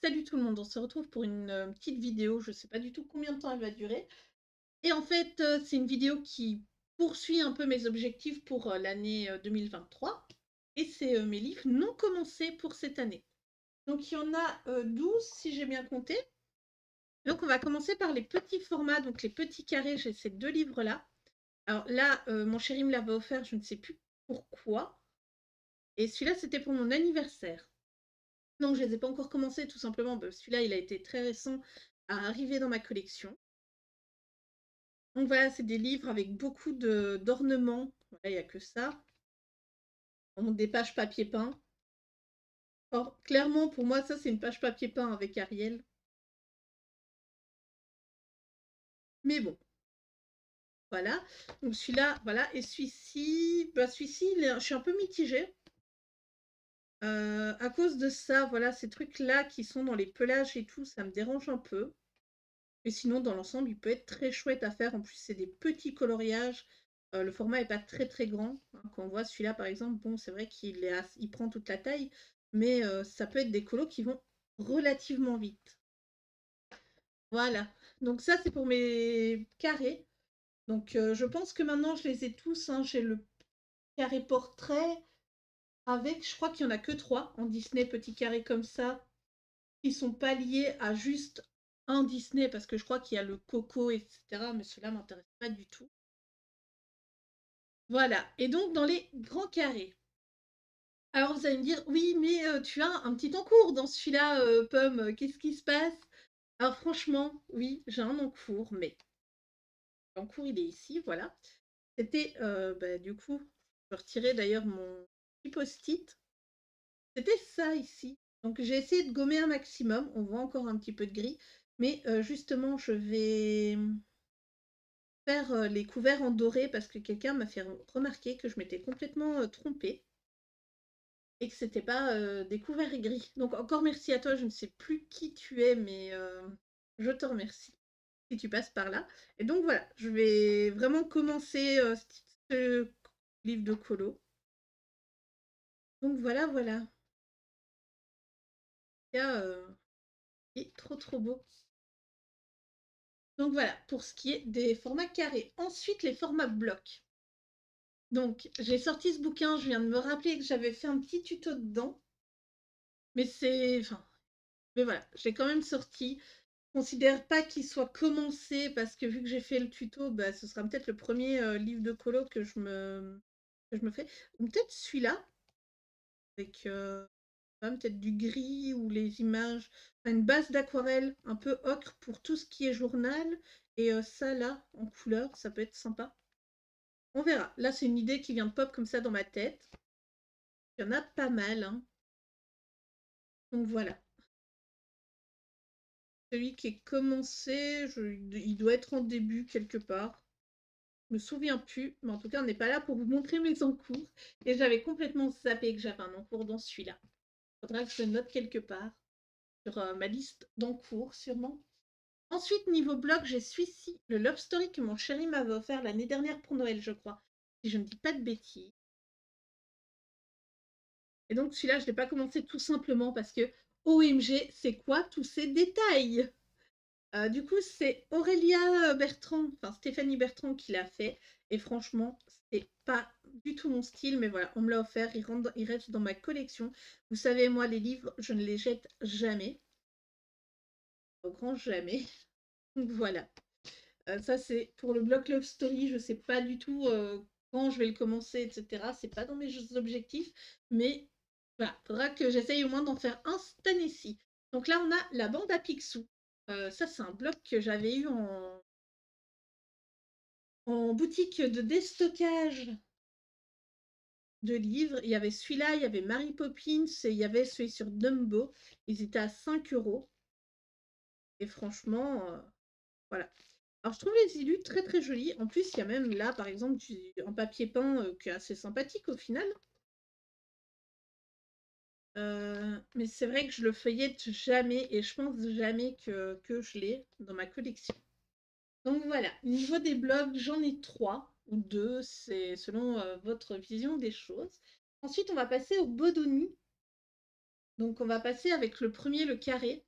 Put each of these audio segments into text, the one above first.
Salut tout le monde, on se retrouve pour une petite vidéo, je ne sais pas du tout combien de temps elle va durer. Et en fait, c'est une vidéo qui poursuit un peu mes objectifs pour l'année 2023. Et c'est mes livres non commencés pour cette année. Donc il y en a 12 si j'ai bien compté. Donc on va commencer par les petits formats, donc les petits carrés, j'ai ces deux livres-là. Alors là, mon chéri me l'avait offert, je ne sais plus pourquoi. Et celui-là, c'était pour mon anniversaire. Donc je ne les ai pas encore commencés, tout simplement. Celui-là, il a été très récent à arriver dans ma collection. Donc voilà, c'est des livres avec beaucoup d'ornements. Voilà, il n'y a que ça. Des pages papier peint. Or, clairement, pour moi, ça, c'est une page papier peint avec Ariel. Mais bon, voilà. Donc celui-là, voilà. Et celui-ci, celui-ci, je suis un peu mitigée. À cause de ça, voilà, ces trucs-là qui sont dans les pelages et tout, ça me dérange un peu. Et sinon, dans l'ensemble, il peut être très chouette à faire. En plus, c'est des petits coloriages. Le format n'est pas très très grand. Quand on voit celui-là, par exemple, bon, c'est vrai il prend toute la taille, mais ça peut être des colos qui vont relativement vite. Voilà. Donc ça, c'est pour mes carrés. Donc je pense que maintenant, je les ai tous, hein. J'ai le carré portrait avec, je crois qu'il n'y en a que 3 en Disney, petits carrés comme ça, qui sont pas liés à juste un Disney, parce que je crois qu'il y a le Coco, etc. Mais cela ne m'intéresse pas du tout. Voilà. Et donc, dans les grands carrés. Alors, vous allez me dire, oui, mais tu as un petit encours dans celui-là, Pomme, qu'est-ce qui se passe? Alors, franchement, oui, j'ai un encours, mais l'encours, il est ici, voilà. C'était, du coup, je peux retirer d'ailleurs mon petit post-it. C'était ça ici. Donc, j'ai essayé de gommer un maximum. On voit encore un petit peu de gris. Mais justement, je vais faire les couverts en doré parce que quelqu'un m'a fait remarquer que je m'étais complètement trompée et que c'était pas des couverts gris. Donc encore merci à toi, je ne sais plus qui tu es, mais je te remercie si tu passes par là. Et donc voilà, je vais vraiment commencer ce livre de colo. Donc voilà, voilà. Il est trop trop beau. Donc voilà, pour ce qui est des formats carrés. Ensuite, les formats blocs. Donc, j'ai sorti ce bouquin, je viens de me rappeler que j'avais fait un petit tuto dedans. Mais c'est... Enfin, mais voilà, je l'ai quand même sorti. Je considère pas qu'il soit commencé parce que vu que j'ai fait le tuto, ce sera peut-être le premier livre de colo que je me fais. Ou peut-être celui-là, avec peut-être du gris ou les images. Enfin, une base d'aquarelle un peu ocre pour tout ce qui est journal. Et ça là, en couleur, ça peut être sympa. On verra. Là, c'est une idée qui vient de pop comme ça dans ma tête. Il y en a pas mal, hein. Donc voilà. Celui qui est commencé, il doit être en début quelque part. Je me souviens plus, mais en tout cas, on n'est pas là pour vous montrer mes encours. Et j'avais complètement zappé que j'avais un encours dans celui-là. Il faudra que je le note quelque part sur ma liste d'encours, sûrement. Ensuite, niveau blog, j'ai celui-ci, le Love Story que mon chéri m'avait offert l'année dernière pour Noël, je crois. Si je ne dis pas de bêtises. Et donc, celui-là, je ne l'ai pas commencé tout simplement parce que OMG, c'est quoi tous ces détails? Du coup, c'est Aurélia Bertrand, enfin Stéphanie Bertrand qui l'a fait. Et franchement, c'est pas du tout mon style, mais voilà, on me l'a offert, il reste dans ma collection. Vous savez, moi, les livres, je ne les jette jamais. Au grand jamais. Donc voilà. Ça, c'est pour le bloc Love Story. Je sais pas du tout quand je vais le commencer, etc. C'est pas dans mes objectifs, mais voilà, faudra que j'essaye au moins d'en faire un cette année-ci. Donc là, on a la bande à Picsou. Ça, c'est un bloc que j'avais eu en boutique de déstockage de livres. Il y avait celui-là, il y avait Mary Poppins et il y avait celui sur Dumbo. Ils étaient à 5 euros. Et franchement, voilà. Alors, je trouve les illus très très jolis. En plus, il y a même là, par exemple, un papier peint qui est assez sympathique au final. Mais c'est vrai que je le feuillette jamais et je pense jamais que je l'ai dans ma collection. Donc voilà, niveau des blogs, j'en ai 3 ou 2, c'est selon votre vision des choses. Ensuite, on va passer au Bodoni. Donc on va passer avec le premier, le carré.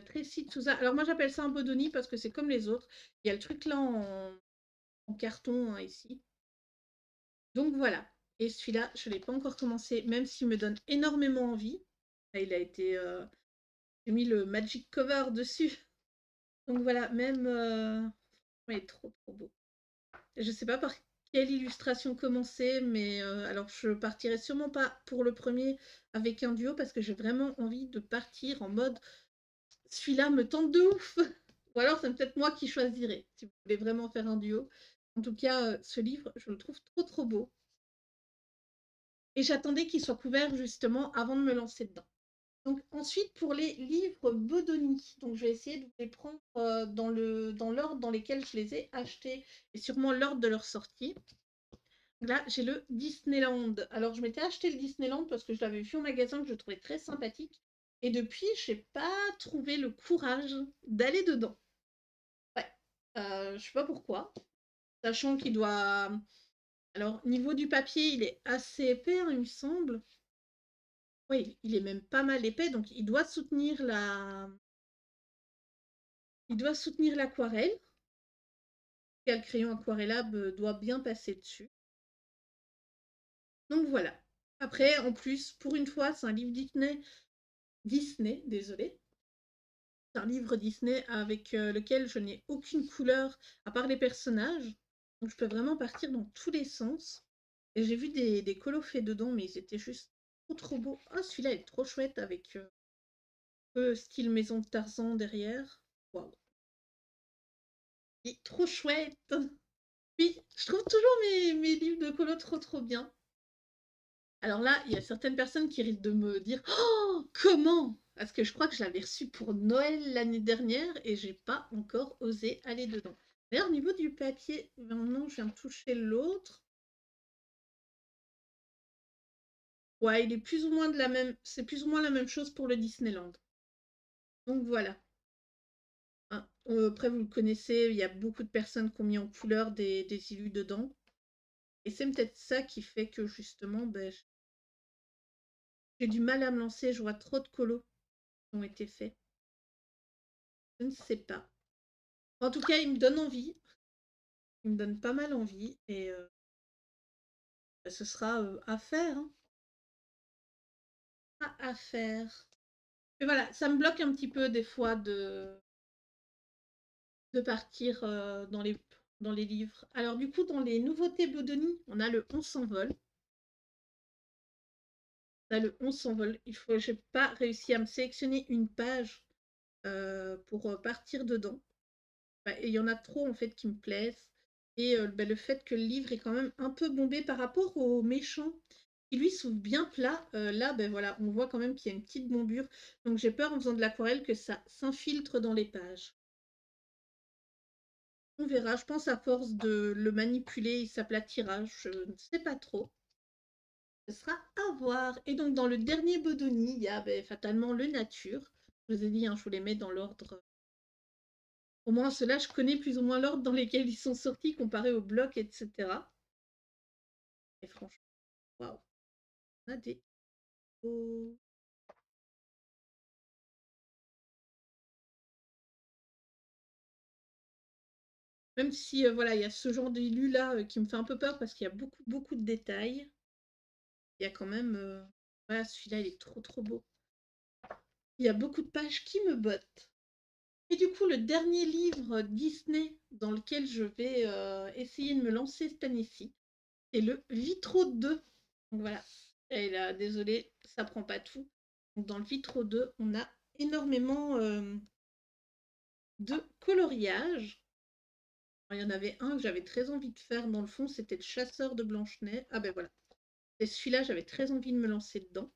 Tracy de Souza. Alors moi j'appelle ça un Bodoni parce que c'est comme les autres. Il y a le truc là en carton hein, ici. Donc voilà. Et celui-là, je ne l'ai pas encore commencé, même s'il me donne énormément envie. Là, il a été... j'ai mis le Magic Cover dessus. Donc voilà, même... il est trop trop beau. Je ne sais pas par quelle illustration commencer, mais alors je partirai sûrement pas pour le premier avec un duo parce que j'ai vraiment envie de partir en mode celui-là me tente de ouf. Ou alors c'est peut-être moi qui choisirai si vous voulez vraiment faire un duo. En tout cas, ce livre, je le trouve trop trop beau. Et j'attendais qu'il soit couvert justement avant de me lancer dedans. Donc ensuite pour les livres Bodoni, donc je vais essayer de vous les prendre dans l'ordre dans lesquels je les ai achetés et sûrement l'ordre de leur sortie. Là j'ai le Disneyland. Alors je m'étais acheté le Disneyland parce que je l'avais vu au magasin que je trouvais très sympathique et depuis je n'ai pas trouvé le courage d'aller dedans. Ouais, je sais pas pourquoi, sachant qu'il doit. Alors niveau du papier il est assez épais hein, il me semble. Oui, il est même pas mal épais, donc il doit soutenir l'aquarelle. Le crayon aquarellable doit bien passer dessus. Donc voilà. Après, en plus, pour une fois, c'est un livre Disney, désolé. C'est un livre Disney avec lequel je n'ai aucune couleur à part les personnages. Donc je peux vraiment partir dans tous les sens. Et j'ai vu des colos faits dedans, mais ils étaient juste trop trop beaux. Ah, celui-là est trop chouette avec style maison de Tarzan derrière. Waouh. Il est trop chouette. Oui, je trouve toujours mes livres de colo trop trop bien. Alors là, il y a certaines personnes qui risquent de me dire «Oh! Comment?» parce que je crois que je l'avais reçu pour Noël l'année dernière et j'ai pas encore osé aller dedans. D'ailleurs, au niveau du papier, maintenant je viens de toucher l'autre. Ouais, il est plus ou moins de la même, c'est plus ou moins la même chose pour le Disneyland. Donc voilà. Hein, après, vous le connaissez, il y a beaucoup de personnes qui ont mis en couleur des illus dedans. Et c'est peut-être ça qui fait que justement, ben, j'ai du mal à me lancer, je vois trop de colos qui ont été faits. Je ne sais pas. En tout cas, il me donne envie. Il me donne pas mal envie. Et bah, ce sera à faire. Hein. À faire. Et voilà, ça me bloque un petit peu des fois de partir dans les livres. Alors du coup, dans les nouveautés Bodoni, on a le On s'envole. Là, le On s'envole. J'ai pas réussi à me sélectionner une page pour partir dedans. Bah, il y en a trop en fait qui me plaisent. Et bah, le fait que le livre est quand même un peu bombé par rapport au méchant, qui lui s'ouvre bien plat, là, ben voilà, on voit quand même qu'il y a une petite bombure. Donc j'ai peur en faisant de l'aquarelle que ça s'infiltre dans les pages. On verra, je pense à force de le manipuler, il s'aplatira, je ne sais pas trop. Ce sera à voir. Et donc dans le dernier Bodoni, il y a ben, fatalement le nature. Je vous ai dit, hein, je vous les mets dans l'ordre. Au moins, ceux-là, je connais plus ou moins l'ordre dans lesquels ils sont sortis comparé au bloc, etc. Et franchement, waouh, on a des beaux. Même si, voilà, il y a ce genre d'élu là qui me fait un peu peur parce qu'il y a beaucoup, beaucoup de détails. Il y a quand même. Voilà, celui-là, il est trop, trop beau. Il y a beaucoup de pages qui me bottent. Et du coup, le dernier livre Disney dans lequel je vais essayer de me lancer cette année-ci, c'est le Vitro 2. Donc voilà. Et là, désolé, ça prend pas tout. Donc, dans le Vitro 2, on a énormément de coloriage. Il y en avait un que j'avais très envie de faire dans le fond, c'était le chasseur de Blanche-Neige. Ah ben voilà. Et celui-là, j'avais très envie de me lancer dedans.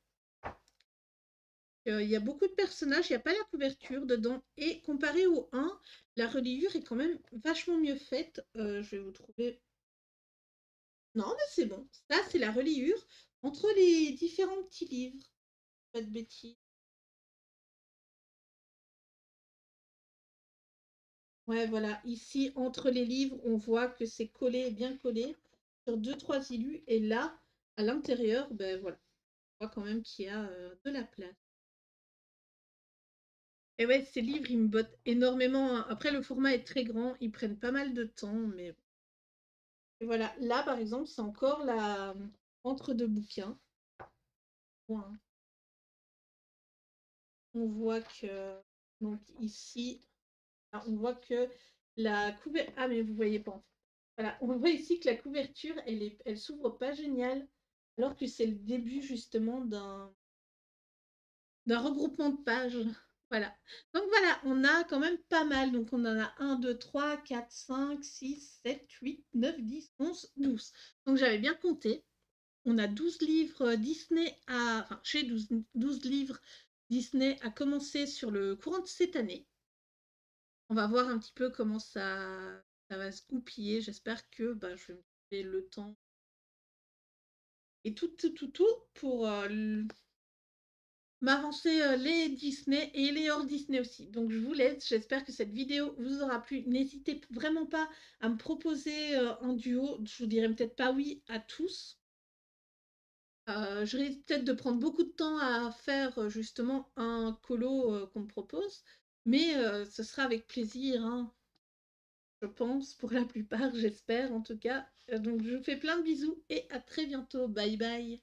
Il y a beaucoup de personnages, il n'y a pas la couverture dedans. Et comparé au 1, la reliure est quand même vachement mieux faite. Je vais vous trouver. Non, mais c'est bon. Ça, c'est la reliure entre les différents petits livres. Pas de bêtises. Ouais, voilà. Ici, entre les livres, on voit que c'est collé, bien collé, sur deux, trois illus. Et là, à l'intérieur, ben voilà. On voit quand même qu'il y a de la place. Et ouais, ces livres, ils me bottent énormément, hein. Après, le format est très grand, ils prennent pas mal de temps, mais bon. Et voilà, là, par exemple, c'est encore la entre deux bouquins. Point. On voit que, donc ici, on voit que la couverture... Ah, mais vous voyez pas. Voilà, on voit ici que la couverture, elle s'ouvre pas génial, alors que c'est le début justement d'un regroupement de pages. Voilà. Donc voilà, on a quand même pas mal. Donc on en a 1, 2, 3, 4, 5, 6, 7, 8, 9, 10, 11, 12. Donc j'avais bien compté. On a 12 livres Disney à... Enfin, chez 12 livres Disney à commencer sur le courant de cette année. On va voir un petit peu comment ça va se goupiller. J'espère que bah, je vais me trouver le temps et tout pour m'avancer les Disney et les hors Disney aussi. Donc je vous laisse, j'espère que cette vidéo vous aura plu. N'hésitez vraiment pas à me proposer un duo, je vous dirai peut-être pas oui à tous. Je risque peut-être de prendre beaucoup de temps à faire justement un colo qu'on me propose, mais ce sera avec plaisir, hein, je pense, pour la plupart, j'espère en tout cas. Donc je vous fais plein de bisous et à très bientôt. Bye bye.